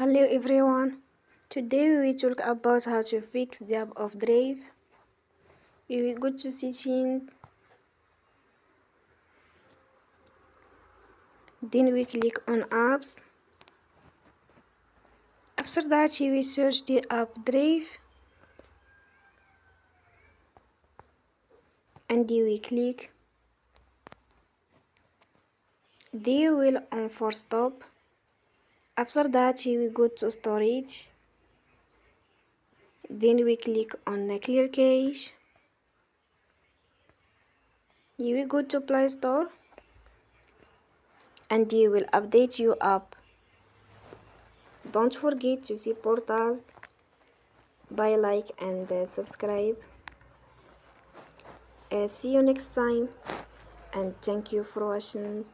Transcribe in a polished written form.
Hello everyone. Today we will talk about how to fix the app of Drive. We will go to settings, then we click on apps. After that we will search the app Drive and we click. They will on for stop. After that we will go to storage. Then we click on the clear cache. You will go to Play Store and you will update your app. Don't forget to support us by like and subscribe. See you next time and thank you for watching.